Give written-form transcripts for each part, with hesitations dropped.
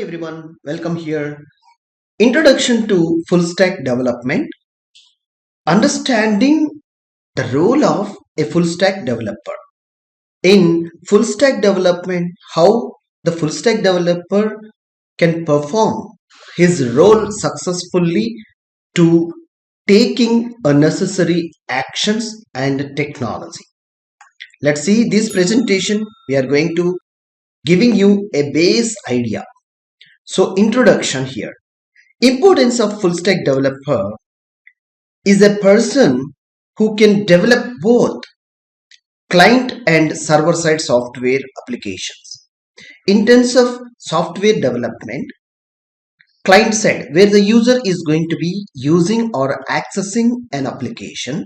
everyone, welcome here. Introduction to full stack development. Understanding the role of a full stack developer. In full stack development, how the full stack developer can perform his role successfully to taking a necessary actions and technology. Let's see this presentation. We are going to giving you a base idea. So introduction here. Importance of full stack developer is a person who can develop both client and server side software applications. In terms of software development, client side where the user is going to be using or accessing an application,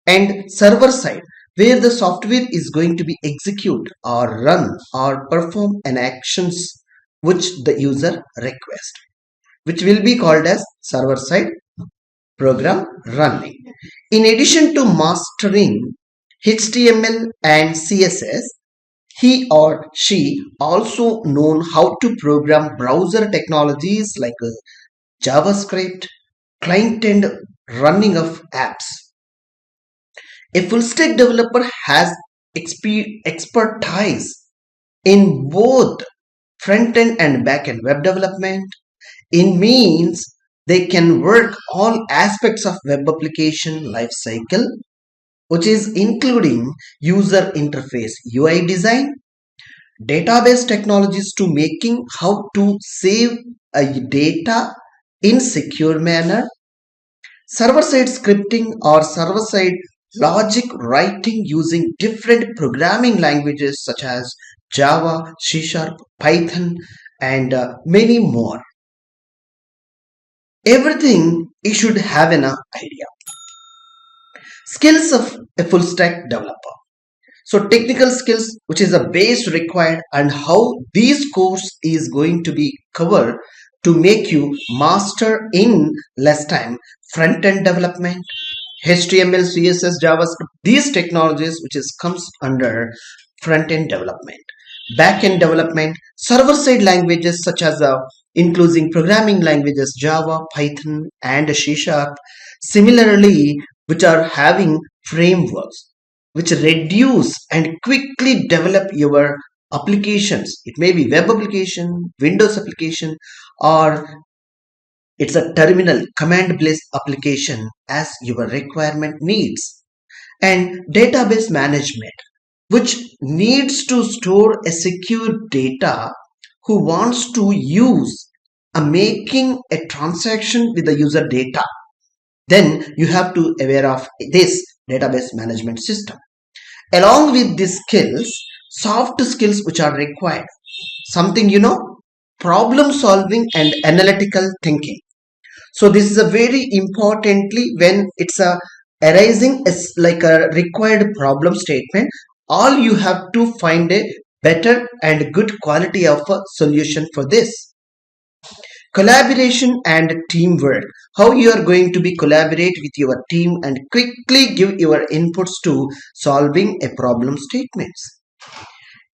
and server side where the software is going to be execute or run or perform an actions which the user request, which will be called as server side program running. In addition to mastering HTML and CSS, he or she also known how to program browser technologies like JavaScript, client and running of apps. A full stack developer has expertise in both front end and back end web development. It means they can work all aspects of web application lifecycle, which is including user interface UI design, database technologies to making how to save a data in secure manner, server side scripting or server side logic writing using different programming languages such as Java, C Sharp, Python, and many more. Everything you should have an idea. Skills of a full stack developer. So technical skills, which is a base required, and how these course is going to be covered to make you master in less time front end development, HTML, CSS, JavaScript, these technologies which is comes under front end development. Back end development, server side languages such as including programming languages Java, Python, and C Sharp. Similarly, which are having frameworks which reduce and quickly develop your applications. It may be web application, Windows application, or it's a terminal command-based application as your requirement needs. And database management, which needs to store a secure data, who wants to use making a transaction with the user data, then you have to aware of this database management system. Along with these skills, soft skills which are required, something problem solving and analytical thinking. So this is a very importantly when it's a arising as like a required problem statement, all you have to find a better and good quality of a solution for this. Collaboration and teamwork, how you are going to be collaborate with your team and quickly give your inputs to solving a problem statements.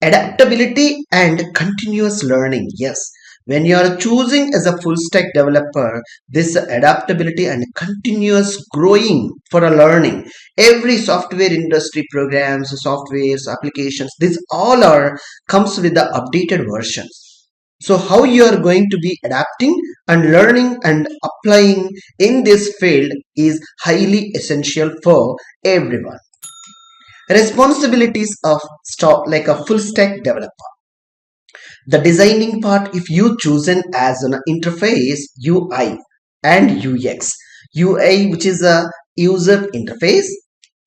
Adaptability and continuous learning. Yes, when you are choosing as a full stack developer, this adaptability and continuous growing for a learning, every software industry programs, softwares, applications, these all are comes with the updated versions. So how you are going to be adapting and learning and applying in this field is highly essential for everyone. Responsibilities of like a full stack developer. The designing part, if you chosen as an interface UI and UX. UI, which is a user interface,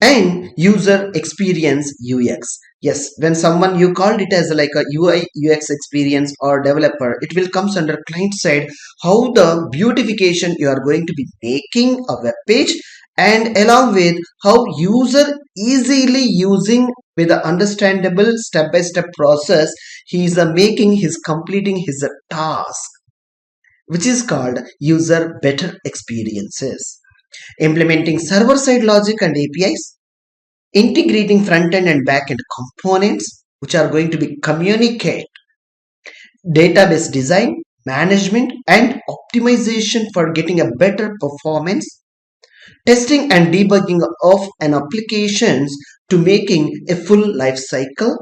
and user experience UX. Yes, when someone you called it as like a UI UX experience or developer, it will comes under client side, how the beautification you are going to be making a web page, and along with how user easily using with the understandable step-by-step process, he is making his completing his task, which is called user better experiences. Implementing server-side logic and APIs, integrating front-end and back-end components which are going to be communicate, database design, management and optimization for getting a better performance, testing and debugging of an applications to making a full life cycle,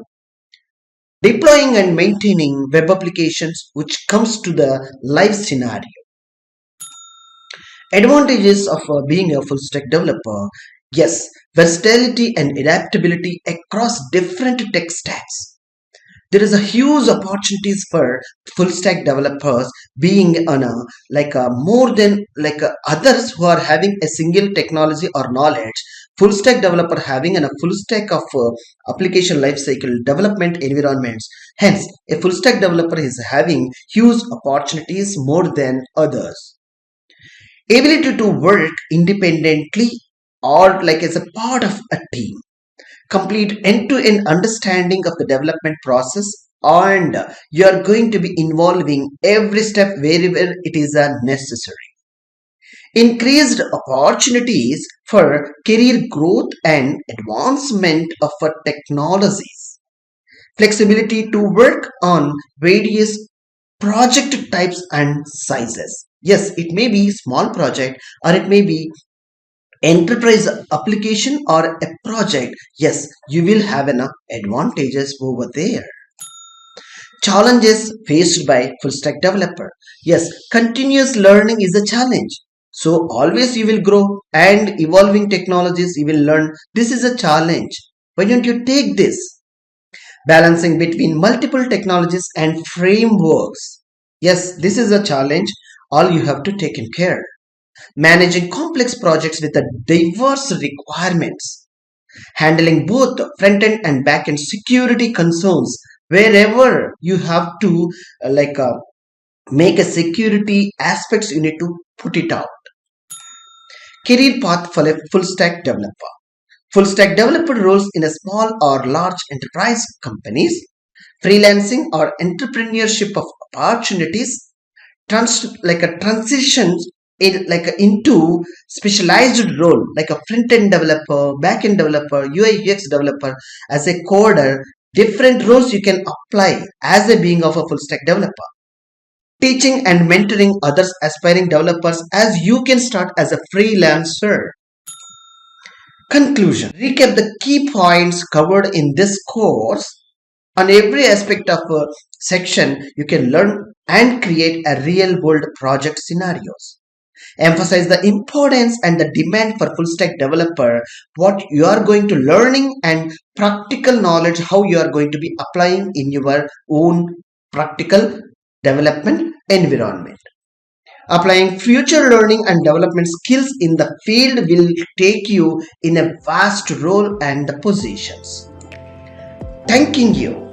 deploying and maintaining web applications which comes to the live scenario. Advantages of being a full stack developer. Yes, versatility and adaptability across different tech stacks. There is a huge opportunities for full stack developers being on a more than others who are having a single technology or knowledge. Full stack developer having a full stack of application lifecycle development environments. Hence, a full stack developer is having huge opportunities more than others. Ability to work independently or like as a part of a team, complete end-to-end understanding of the development process, and you are going to be involving every step wherever it is necessary. Increased opportunities for career growth and advancement of technologies. Flexibility to work on various project types and sizes. Yes, it may be small project or it may be enterprise application or a project. Yes, you will have enough advantages over there. Challenges faced by full stack developer. Yes, continuous learning is a challenge. So always you will grow and evolving technologies you will learn. This is a challenge. Why don't you take this? Balancing between multiple technologies and frameworks. Yes, this is a challenge. All you have to take in care. Managing complex projects with a diverse requirements, handling both front-end and back-end security concerns wherever you have to make a security aspects you need to put it out. Career path for a full stack developer. Full stack developer roles in a small or large enterprise companies, freelancing or entrepreneurship of opportunities, transition into specialized role like a front-end developer, back-end developer, UI UX developer, as a coder. Different roles you can apply as a being of a full stack developer. Teaching and mentoring others aspiring developers as you can start as a freelancer. Conclusion. Recap the key points covered in this course. On every aspect of a section, you can learn and create a real world project scenarios. Emphasize the importance and the demand for full stack developer, what you are going to learning and practical knowledge, how you are going to be applying in your own practical development environment. Applying future learning and development skills in the field will take you in a vast role and positions. Thanking you.